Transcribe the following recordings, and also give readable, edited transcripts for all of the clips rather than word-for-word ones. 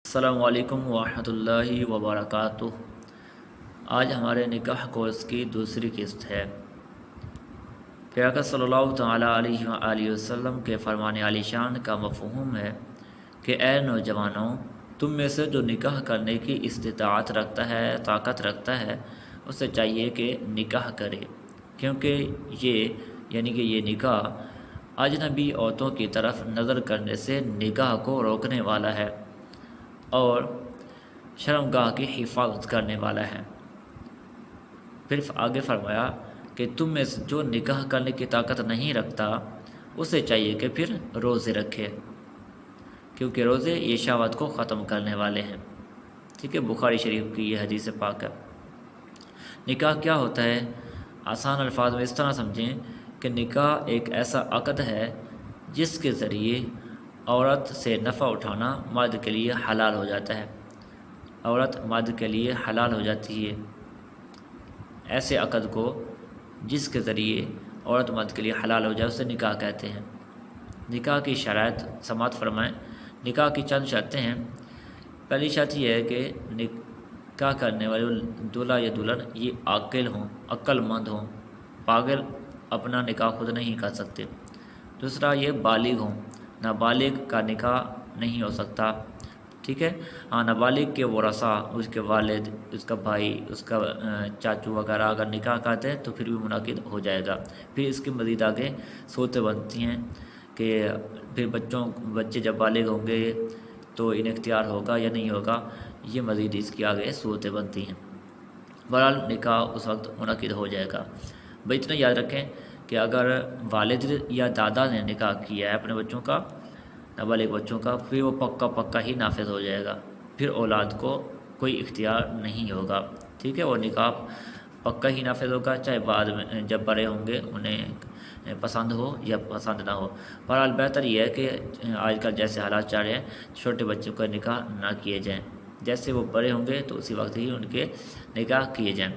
السلام علیکم ورحمۃ اللہ وبرکاتہ۔ آج ہمارے نکاح کورس کی دوسری قسط ہے۔ پیغمبر صلی اللہ تعالیٰ علیہ وآلہ وسلم کے فرمان عالی شان کا مفہوم ہے کہ اے نوجوانوں، تم میں سے جو نکاح کرنے کی استطاعت رکھتا ہے، طاقت رکھتا ہے، اسے چاہیے کہ نکاح کرے، کیونکہ یہ نکاح اجنبی عورتوں کی طرف نظر کرنے سے نکاح کو روکنے والا ہے اور شرمگاہ کی حفاظت کرنے والا ہے۔ پھر آگے فرمایا کہ تم میں سے جو نکاح کرنے کی طاقت نہیں رکھتا، اسے چاہیے کہ پھر روزے رکھے، کیونکہ روزے یہ شہوت کو ختم کرنے والے ہیں۔ ٹھیک ہے، بخاری شریف کی یہ حدیث پاک ہے۔ نکاح کیا ہوتا ہے؟ آسان الفاظ میں اس طرح سمجھیں کہ نکاح ایک ایسا عقد ہے جس کے ذریعے عورت سے نفع اٹھانا مرد کے لیے حلال ہو جاتا ہے۔ عورت مرد کے لیے حلال ہو جاتی ہے۔ ایسے عقد کو جس کے ذریعے عورت مرد کے لیے حلال ہو جائے اسے نکاح کہتے ہیں۔ نکاح کی شرائط سماعت فرمائیں۔ نکاح کی چند شرطیں ہیں۔ پہلی شرط یہ ہے کہ نکاح کرنے والے دولہا یا دلہن یہ عاقل ہوں، عقل مند ہوں۔ پاگل اپنا نکاح خود نہیں کر سکتے۔ دوسرا، یہ بالغ ہوں، نابالغ کا نکاح نہیں ہو سکتا۔ ٹھیک ہے، ہاں، نابالغ کے ورثاء، اس کے والد، اس کا بھائی، اس کا چاچو وغیرہ اگر نکاح کرتے ہیں تو پھر بھی منعقد ہو جائے گا۔ پھر اس کے مزید آگے صورتیں بنتی ہیں کہ پھر بچے جب بالغ ہوں گے تو ان اختیار ہوگا یا نہیں ہوگا، یہ مزید اس کی آگے صورتیں بنتی ہیں۔ بہرحال نکاح اس وقت منعقد ہو جائے گا۔ بھائی اتنا یاد رکھیں کہ اگر والد یا دادا نے نکاح کیا ہے اپنے بچوں کا، نابالغ بچوں کا، پھر وہ پکا ہی نافذ ہو جائے گا، پھر اولاد کو کوئی اختیار نہیں ہوگا۔ ٹھیک ہے، وہ نکاح پکا ہی نافذ ہوگا، چاہے بعد میں جب بڑے ہوں گے انہیں پسند ہو یا پسند نہ ہو۔ بہرحال بہتر یہ ہے کہ آج کل جیسے حالات چل رہے ہیں، چھوٹے بچوں کا نکاح نہ کیے جائیں، جیسے وہ بڑے ہوں گے تو اسی وقت ہی ان کے نکاح کیے جائیں۔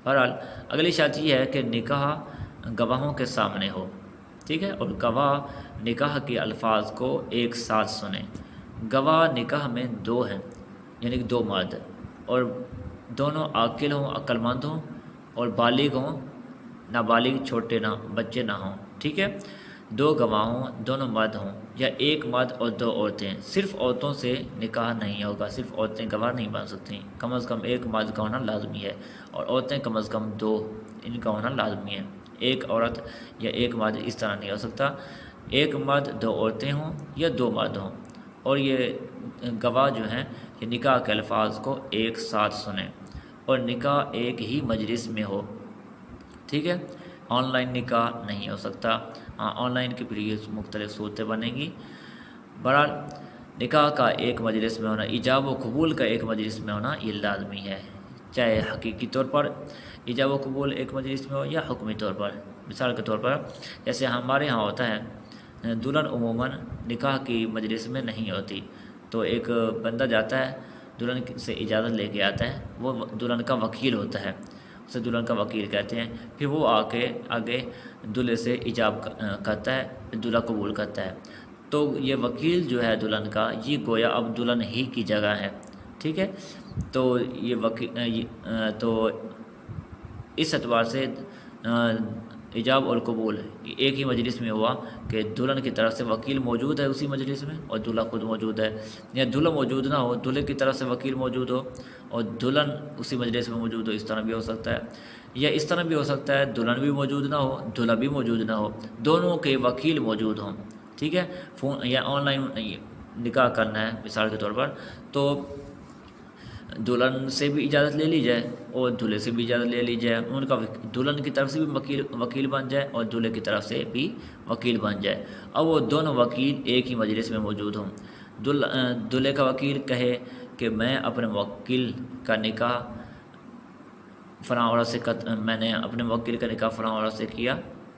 بہرحال اگلی شرط یہ ہے کہ نکاح گواہوں کے سامنے ہو۔ ٹھیک ہے، اور گواہ نکاح کے الفاظ کو ایک ساتھ سنیں۔ گواہ نکاح میں دو ہیں، یعنی کہ دو مرد، اور دونوں عاقل ہوں، عقل مند ہوں، اور بالغ ہوں، نابالغ چھوٹے نہ بچے نہ ہوں۔ ٹھیک ہے، دو گواہ ہوں، دونوں مرد ہوں، یا ایک مرد اور دو عورتیں۔ صرف عورتوں سے نکاح نہیں ہوگا، صرف عورتیں گواہ نہیں بن سکتی، کم از کم ایک مرد کا ہونا لازمی ہے، اور عورتیں کم از کم دو، ان کا ہونا لازمی ہے۔ ایک عورت یا ایک مرد اس طرح نہیں ہو سکتا، ایک مرد دو عورتیں ہوں یا دو مرد ہوں، اور یہ گواہ جو ہیں یہ نکاح کے الفاظ کو ایک ساتھ سنیں، اور نکاح ایک ہی مجلس میں ہو۔ ٹھیک ہے، آن لائن نکاح نہیں ہو سکتا، ہاں آن لائن کی پھر یہ مختلف صورتیں بنیں گی۔ بہرحال نکاح کا ایک مجلس میں ہونا، ایجاب و قبول کا ایک مجلس میں ہونا یہ لازمی ہے، چاہے حقیقی طور پر ایجاب و قبول ایک مجلس میں ہو یا حکمی طور پر۔ مثال کے طور پر جیسے ہمارے ہاں ہوتا ہے، دلہن عموماً نکاح کی مجلس میں نہیں ہوتی، تو ایک بندہ جاتا ہے، دلہن سے اجازت لے کے آتا ہے، وہ دلہن کا وکیل ہوتا ہے، اسے دلہن کا وکیل کہتے ہیں۔ پھر وہ آگے دلہے سے ایجاب کرتا ہے، دلہا قبول کرتا ہے، تو یہ وکیل جو ہے دلہن کا، یہ گویا اب دلہن ہی کی جگہ ہے۔ ٹھیک ہے، تو تو اس اعتبار سے ایجاب اور قبول ایک ہی مجلس میں ہوا کہ دلہن کی طرف سے وکیل موجود ہے اسی مجلس میں اور دلہا خود موجود ہے، یا دلہا موجود نہ ہو، دلہے کی طرف سے وکیل موجود ہو اور دلہن اسی مجلس میں موجود ہو، اس طرح بھی ہو سکتا ہے۔ یا اس طرح بھی ہو سکتا ہے دلہن بھی موجود نہ ہو، دلہا بھی موجود نہ ہو، دونوں کے وکیل موجود ہوں۔ ٹھیک ہے، فون یا آن لائن نکاح کرنا ہے مثال کے طور پر، تو دلہن سے بھی اجازت لے لی جائے اور دلہے سے بھی اجازت لے لی جائے، ان کا دلہن کی طرف سے بھی وکیل بن جائے اور دلہے کی طرف سے بھی وکیل بن جائے، اب وہ دونوں وکیل ایک ہی مجلس میں موجود ہوں۔ دلہے کا وکیل کہے کہ میں اپنے موکل کا نکاح فلاں عورت سے میں نے اپنے موکل کا نکاح فلاں عورت سے کیا،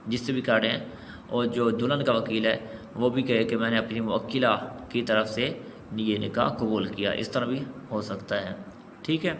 جس سے بھی کر رہے ہیں، اور جو دلہن کا وکیل ہے وہ بھی کہے کہ میں نے اپنی موکلہ کی طرف سے یہ نکاح قبول کیا، اس طرح بھی ہو سکتا ہے۔ ٹھیک ہے۔